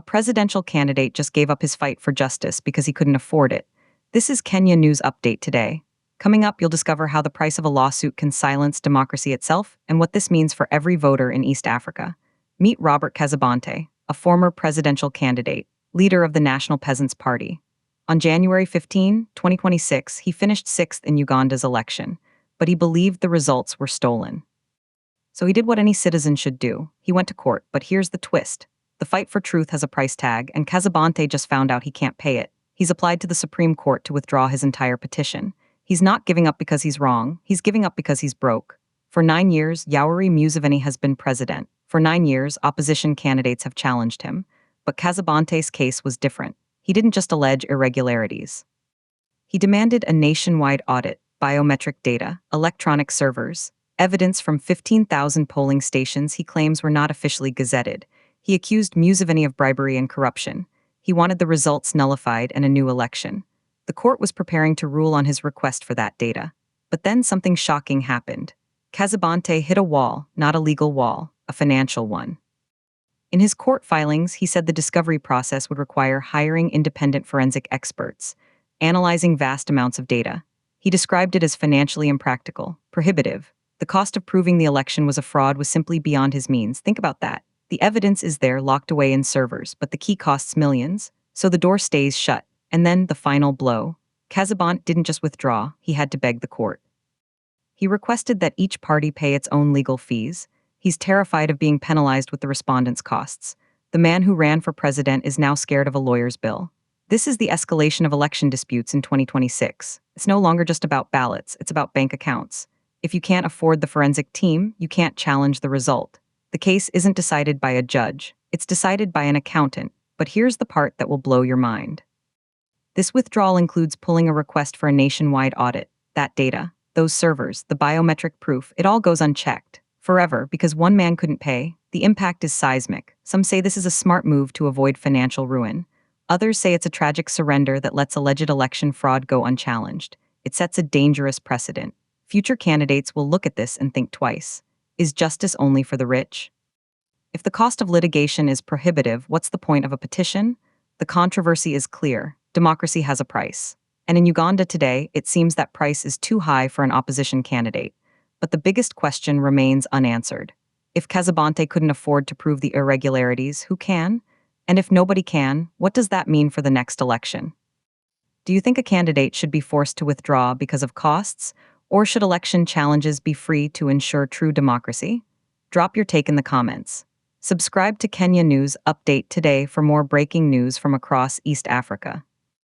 presidential candidate just gave up his fight for justice because he couldn't afford it. This is Kenya News Update today. Coming up, you'll discover how the price of a lawsuit can silence democracy itself and what this means for every voter in East Africa. Meet Robert Kasibante, a former presidential candidate, leader of the National Peasants' Party. On January 15, 2026, he finished sixth in Uganda's election, but he believed the results were stolen. So he did what any citizen should do. He went to court, but here's the twist. The fight for truth has a price tag, and Kasibante just found out he can't pay it. He's applied to the Supreme Court to withdraw his entire petition. He's not giving up because he's wrong, he's giving up because he's broke. For 9 years, Yoweri Museveni has been president. For 9 years, opposition candidates have challenged him. But Kasibante's case was different. He didn't just allege irregularities. He demanded a nationwide audit, biometric data, electronic servers, evidence from 15,000 polling stations he claims were not officially gazetted. He accused Museveni of bribery and corruption. He wanted the results nullified and a new election. The court was preparing to rule on his request for that data. But then something shocking happened. Kasibante hit a wall, not a legal wall, a financial one. In his court filings, he said the discovery process would require hiring independent forensic experts, analyzing vast amounts of data. He described it as financially impractical, prohibitive. The cost of proving the election was a fraud was simply beyond his means. Think about that. The evidence is there locked away in servers, but the key costs millions, so the door stays shut. And then the final blow. Kasibante didn't just withdraw, he had to beg the court. He requested that each party pay its own legal fees. He's terrified of being penalized with the respondents' costs. The man who ran for president is now scared of a lawyer's bill. This is the escalation of election disputes in 2026. It's no longer just about ballots, it's about bank accounts. If you can't afford the forensic team, you can't challenge the result. The case isn't decided by a judge, it's decided by an accountant. But here's the part that will blow your mind. This withdrawal includes pulling a request for a nationwide audit. That data, those servers, the biometric proof, it all goes unchecked. Forever, because one man couldn't pay. The impact is seismic. Some say this is a smart move to avoid financial ruin. Others say it's a tragic surrender that lets alleged election fraud go unchallenged. It sets a dangerous precedent. Future candidates will look at this and think twice. Is justice only for the rich? If the cost of litigation is prohibitive, what's the point of a petition? The controversy is clear. Democracy has a price. And in Uganda today, it seems that price is too high for an opposition candidate. But the biggest question remains unanswered. If Kasibante couldn't afford to prove the irregularities, who can? And if nobody can, what does that mean for the next election? Do you think a candidate should be forced to withdraw because of costs? Or should election challenges be free to ensure true democracy? Drop your take in the comments. Subscribe to Kenya News Update today for more breaking news from across East Africa.